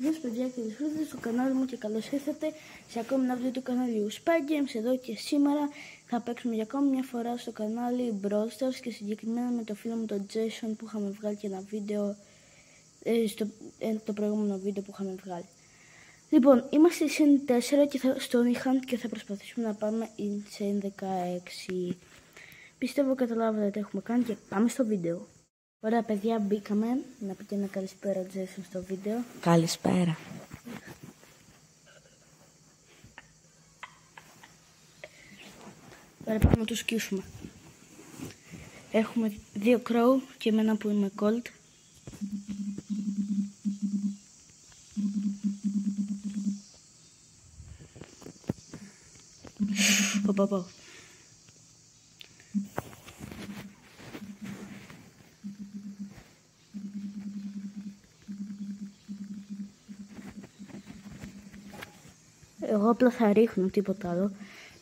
Γεια σας παιδιά και φίλοι στο κανάλι μου και καλώς ήρθατε σε ακόμη ένα βίντεο του καναλιού Spy Games. Εδώ και σήμερα θα παίξουμε για ακόμη μια φορά στο κανάλι Brawl Stars και συγκεκριμένα με το φίλο μου τον Jason που είχαμε βγάλει και ένα βίντεο το προηγούμενο βίντεο που είχαμε βγάλει. Λοιπόν, είμαστε Insane 4 και στο Hunt και θα προσπαθήσουμε να πάμε Insane 16. Πιστεύω καταλάβατε τι έχουμε κάνει και πάμε στο βίντεο. Ωραία παιδιά, μπήκαμε. Να πείτε ένα καλησπέρα Jason στο βίντεο. Καλησπέρα. Ωραία, πάμε να το σκίσουμε. Έχουμε 2 Crow και εμένα που είμαι Colt. Πω. Εγώ απλά θα ρίχνω, τίποτα άλλο.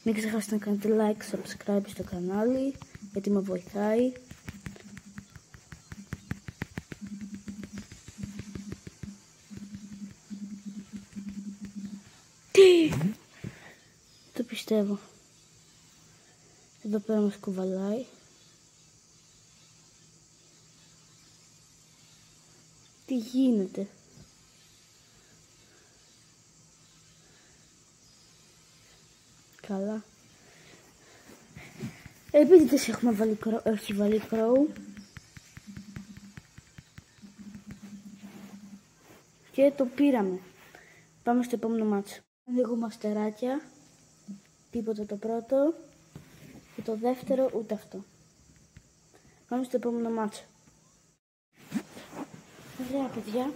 Μην ξεχάσετε να κάνετε like, subscribe στο κανάλι, γιατί με βοηθάει. Τι! Το πιστεύω. Εδώ πέρα μας κουβαλάει. Τι γίνεται? Καλά. Επίτηδες έχουμε βάλει Crow, έχει βάλει Crow. Και το πήραμε. Πάμε στο επόμενο μάτσο. Ανοίγουμε αστεράκια. Τίποτα το πρώτο. Και το δεύτερο ούτε αυτό. Πάμε στο επόμενο μάτσο. Ωραία παιδιά.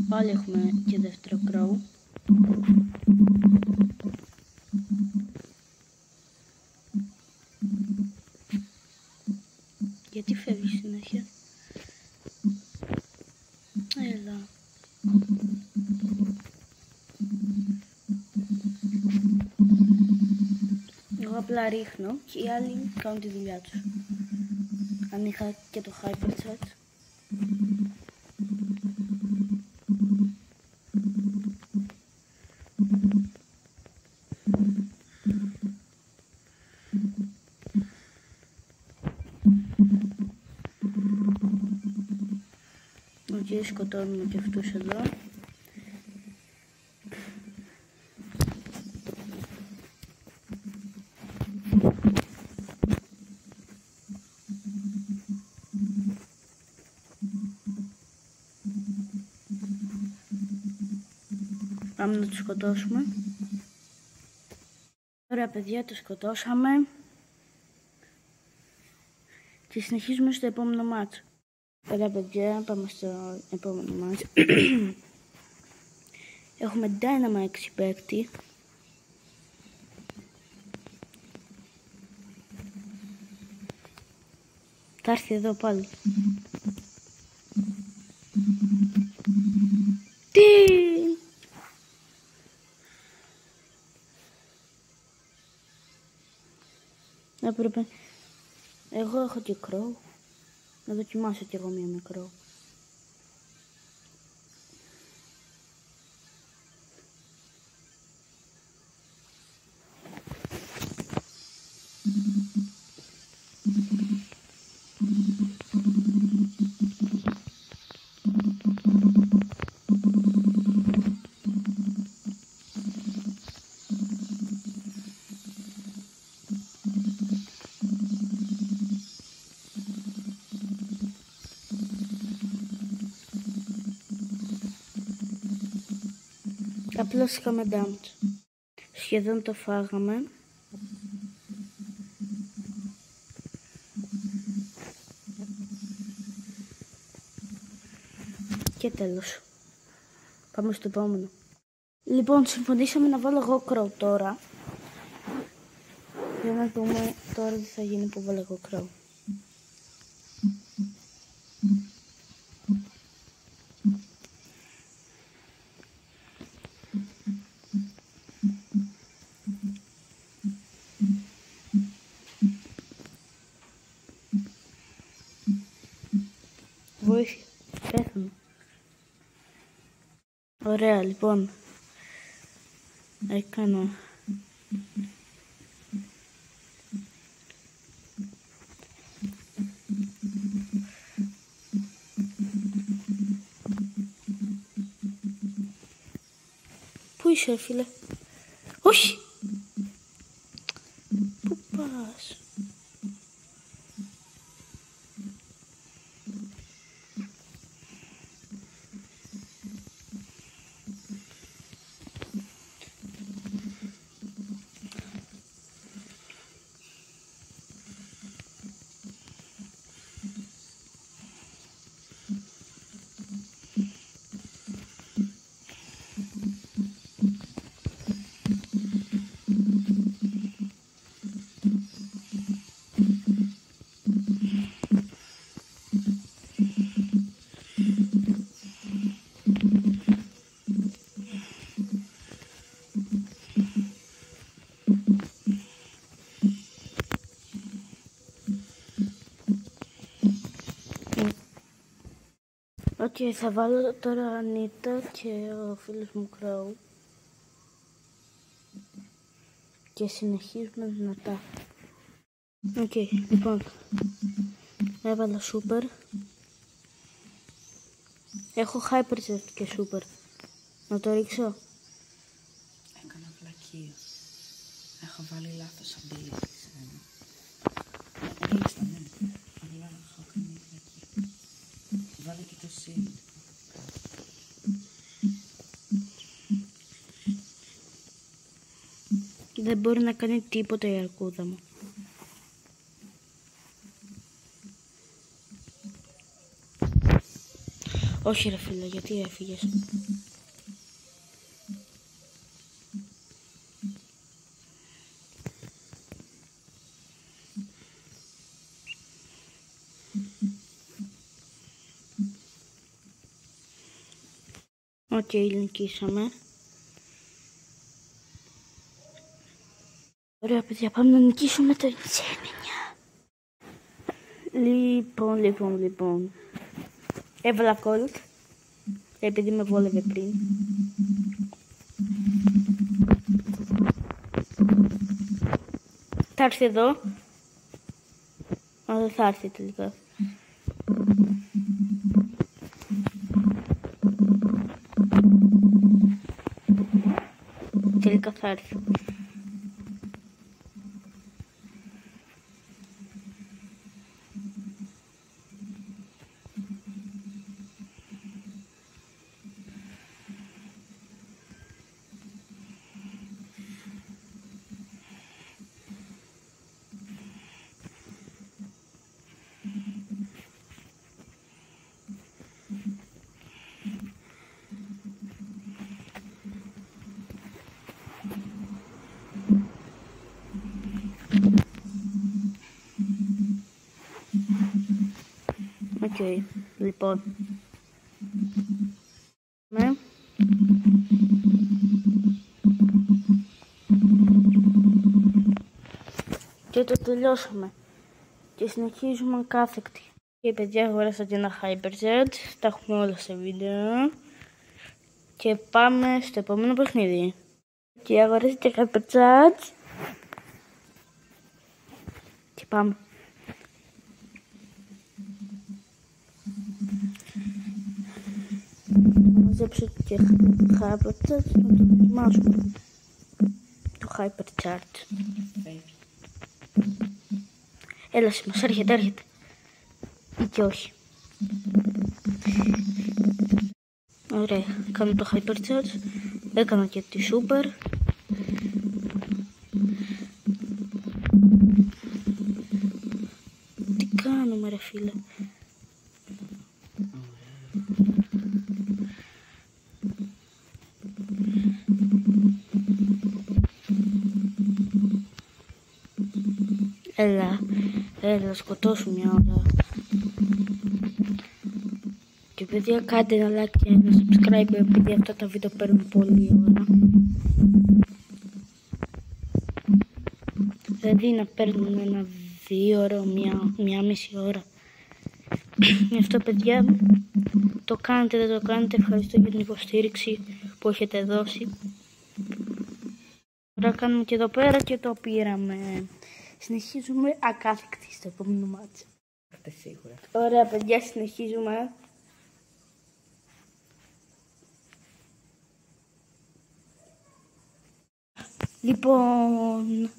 Πάλι έχουμε και δεύτερο Crow. Γιατί φεύγει συνέχεια? Έλα. Εγώ απλά ρίχνω και οι άλλοι κάνουν τη δουλειά τους. Αν είχα και το Hyper Chat. Και σκοτώνουμε και αυτούς εδώ. Πάμε να τους σκοτώσουμε. Ωραία παιδιά, τους σκοτώσαμε. Και συνεχίζουμε στο επόμενο μάτσο. Ωραία παιδιά, πάμε στο επόμενο μάτσο. Έχουμε Dynamite 6 παίκτη. Θα έρθει εδώ πάλι. Τι! Έπρεπε. Εγώ έχω και Crow. Να δοκιμάσω κι εγώ μία μικρό. Απλώς είχαμε damage. Σχεδόν το φάγαμε. Και τέλος. Πάμε στο επόμενο. Λοιπόν, συμφωνήσαμε να βάλω εγώ Crow τώρα. Για να δούμε τώρα τι θα γίνει που βάλω εγώ Crow. Βοήθεια. Πέθανε. Ωραία, λοιπόν. Έκανα. Πού είσαι, φίλε? Όχι! Πού πας? Οκ, θα βάλω τώρα Ανίτα και ο φίλος μου Κράου και συνεχίζουμε δυνατά. Οκ, λοιπόν, έβαλα super. Έχω hyperchat και super. Να το ρίξω? Έκανα βλακεία. Έχω βάλει λάθος ability. Ρίξτε, ναι. Αλλά έχω κάνει βλακεία. Βάλε και το shield. Δεν μπορεί να κάνει τίποτα η αρκούδα μου. Όχι ρε φίλε, γιατί έφυγες? Οκ, νικήσαμε. Ωραία παιδιά, πάμε να νικήσουμε το Insane 9. Λοιπόν. Έβαλα Colt, επειδή με βόλευε πριν. Θα έρθει εδώ. Αλλά δεν θα έρθει τελικά. Τελικά θα έρθει. Οκ, λοιπόν. Ναι. Και το τελειώσαμε. Και συνεχίζουμε κάθεκτη. Και παιδιά, αγόρασα και ένα hyperchat. Τα έχουμε όλα σε βίντεο. Και πάμε στο επόμενο παιχνίδι. Και αγόρασα και hyperchat. Και πάμε. Να μαζέψω και hyperchat να το δοκιμάσουμε. Το hyperchat. Έλα μας, έρχεται. Ή και όχι. Ωραία, κάνω το hypercharge. Έκανα και τη super. Τι κάνουμε ρε φίλε? Έλα, σκοτώσου μια ώρα. Και παιδιά, κάντε ένα like και ένα subscribe, επειδή αυτά τα βίντεο παίρνουν πολύ ώρα. Δηλαδή να παίρνουν ένα 2 ώρα, μία μισή ώρα. Γι' αυτό, παιδιά, το κάνετε, δεν το κάνετε, ευχαριστώ για την υποστήριξη που έχετε δώσει. Τώρα κάνουμε και εδώ πέρα και το πήραμε. Συνεχίζουμε ακάθεκτη στο επόμενο μάτσο. Αυτά σίγουρα. Ωραία, παιδιά, συνεχίζουμε. Λοιπόν,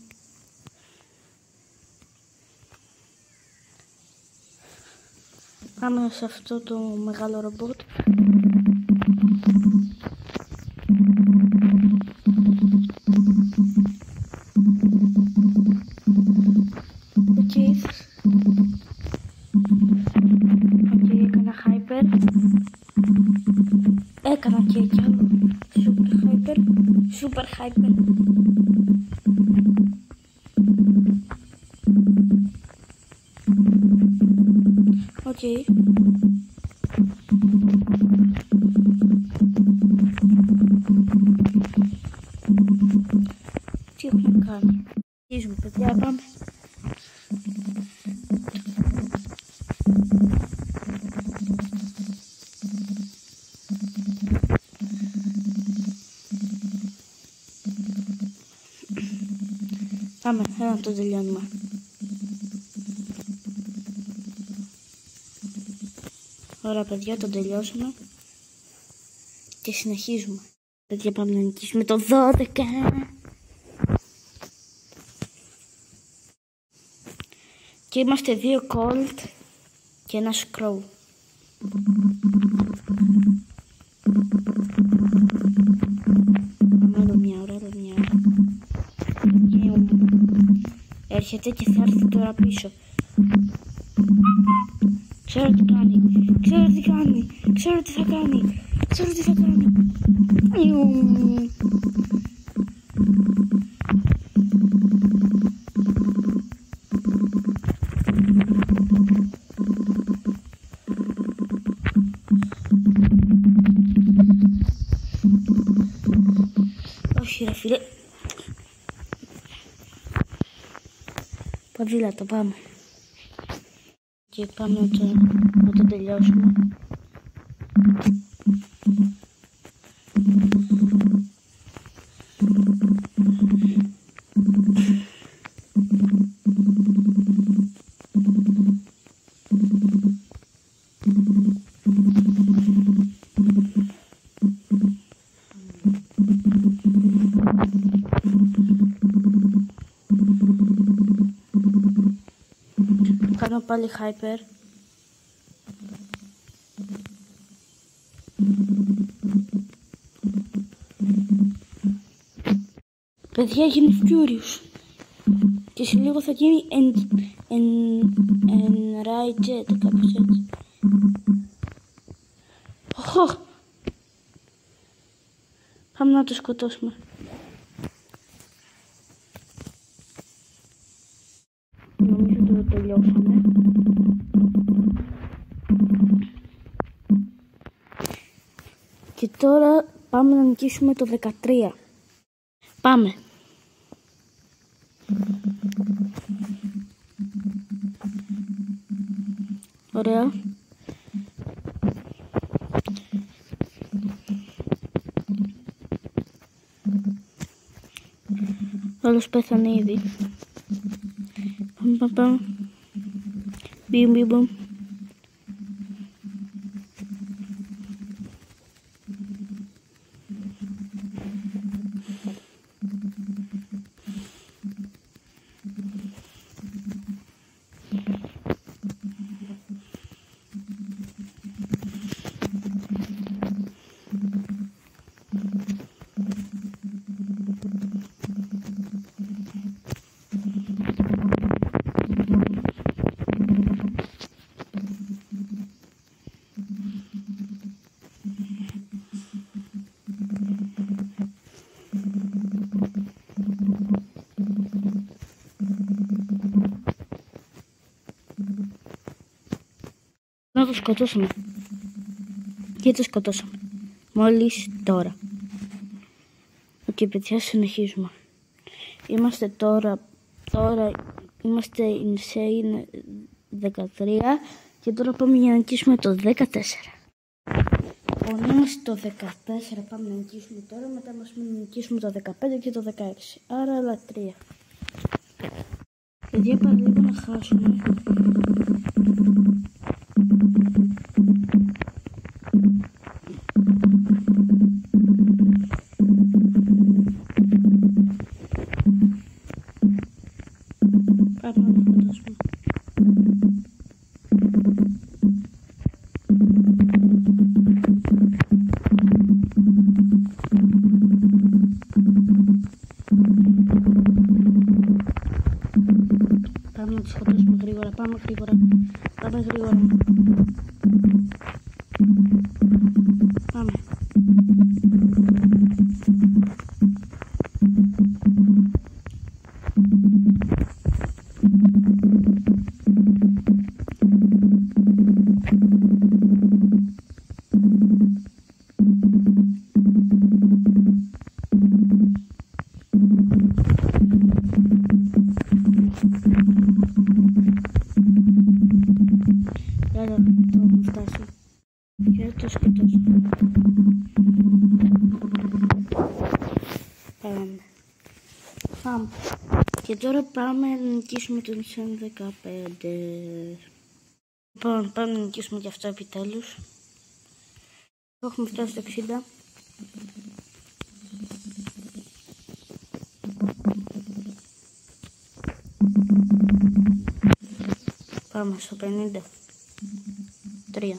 πάμε σε αυτό το μεγάλο ρομπότ. Έκανα hyper. Έκανα και κι άλλο. Super hyper. Οκ. Τι έχουμε κάνει? Αρχίζουμε, παιδιά, πάμε. Πάμε, έλα να το τελειώνουμε. Ωραία, παιδιά, το τελειώσαμε. Και συνεχίζουμε. Παιδιά, πάμε να νικήσουμε το 12. Και είμαστε 2 Colt και ένα Scroll. Άλλο μια ώρα, άλλο μια ώρα. Έρχεται και θα έρθει τώρα πίσω. Ξέρω τι κάνει, ξέρω τι κάνει, ξέρω τι θα κάνει, ξέρω τι θα κάνει. Όχι ρε φίλε. Ποδήλατο, πάμε. Και πάμε να το τελειώσουμε. Κάνω πάλι hyper. Παιδιά, γίνει Furious. Και σε λίγο θα γίνει Enrage Jet, κάπως έτσι. Πάμε να το σκοτώσουμε. Νομίζω ότι το τελειώσαμε. Και τώρα πάμε να νικήσουμε το 13. Πάμε. Ωραία. Όλος πέθανε ήδη. Πάμε. Μπιμ. Να το σκοτώσουμε. Και το σκοτώσαμε. Μόλις τώρα. Οκ, παιδιά, συνεχίζουμε. Είμαστε τώρα είμαστε Insane 13 και Και τώρα πάμε για να νικήσουμε το 14. Λοιπόν, είμαστε το 14, πάμε να νικήσουμε τώρα, μετά μας μένει να νικήσουμε το 15 και το 16. Άρα άλλα 3. Παιδιά, παραλίγο να χάσουμε. Πάμε να σκοτώσουμε. Πάμε να τους σκοτώσουμε γρήγορα, πάμε γρήγορα. Πάμε. Άρα το έχουμε φτάσει. Και το σκοτώσω. Πάμε. Και τώρα πάμε να νικήσουμε τον Σεν 15. Λοιπόν, πάμε να νικήσουμε και αυτό επιτέλους. Έχουμε φτάσει στο 60. Πάμε στο 50. 3.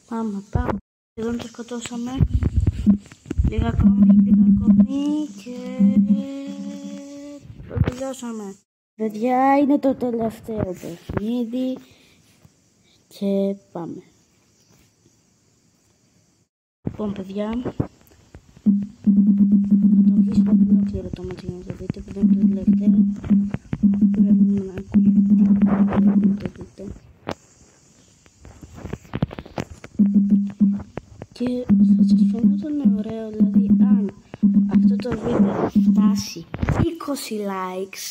Πάμε. Εδώ το σκοτώσαμε. Λίγα ακόμη και το τελειώσαμε. Παιδιά, είναι το τελευταίο παιχνίδι και πάμε. Λοιπόν, παιδιά, θα το αφήσω ολόκληρο το μάτι για να το δείτε, που είναι το τελευταίο. Πρέπει να ακούγεται να το δείτε. Και θα σας φαινόταν ωραίο, δηλαδή αν αυτό το βίντεο φτάσει 20 likes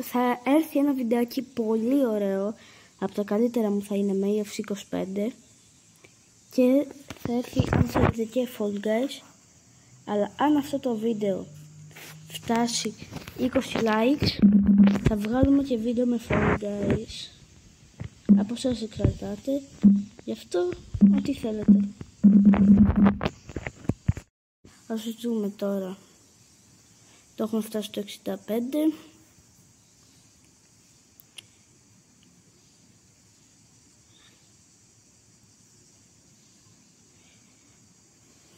θα έρθει ένα βιντεάκι πολύ ωραίο, από τα καλύτερα μου θα είναι με EFC 25 και θα έρθει αν θέλετε και Fall Guys, αλλά αν αυτό το βίντεο φτάσει 20 likes θα βγάλουμε και βίντεο με Fall Guys. Από σας εξαρτάται, γι' αυτό ό,τι θέλετε. Ας δούμε τώρα. Το έχουμε φτάσει στο 65.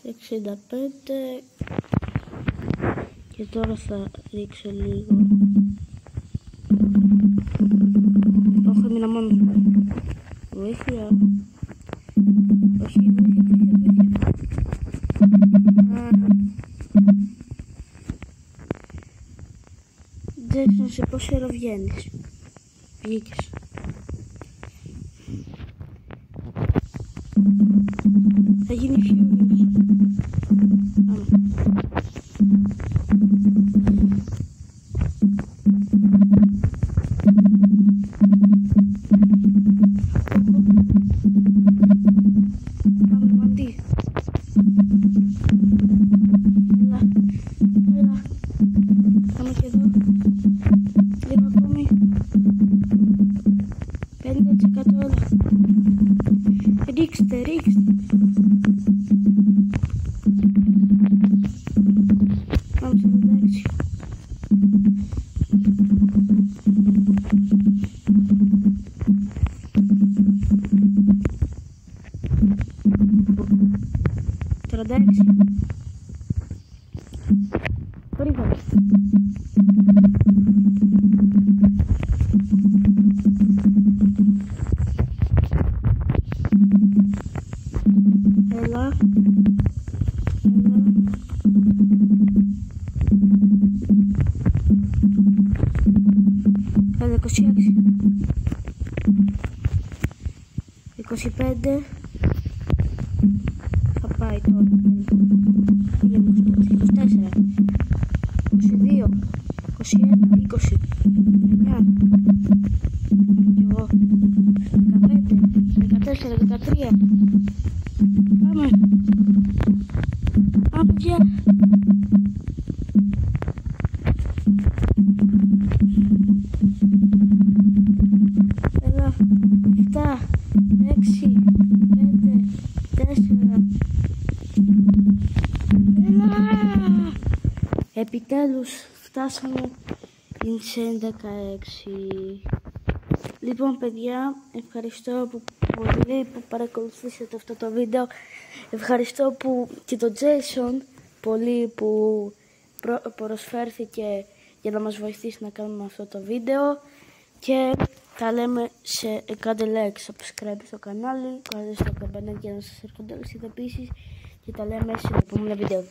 Το 65. Και τώρα θα ρίξω λίγο. Όχι, έμεινα μόνος μου. Βοήθεια. Όχι, βοήθεια. Δεν σε πόση ώρα βγαίνεις. Βγήκες. Θα γίνει φιούριος. Πάμε μαντί. Έλα. Πάμε και εδώ. Λίγο ακόμη. 50% έλα. Ρίξτε. Πάμε 46. Γρήγορα. 25. Θα πάει τώρα. 24. 22. 21. 20. 19. 15. 14. 13. Πάμε. Πάμε, παιδιά. Έλα. 7. 6. 5. 4. Έλα. Επιτέλους φτάσαμε σε 16. Λοιπόν, παιδιά, ευχαριστώ πολύ που παρακολουθήσατε αυτό το βίντεο. Ευχαριστώ και τον Jason πολύ που προσφέρθηκε για να μας βοηθήσει να κάνουμε αυτό το βίντεο. Και τα λέμε κάντε like, subscribe στο κανάλι, κάντε στο καμπανάκι για να σας έρχονται όλες τις ειδοποιήσεις και τα λέμε σε επόμενο βίντεο.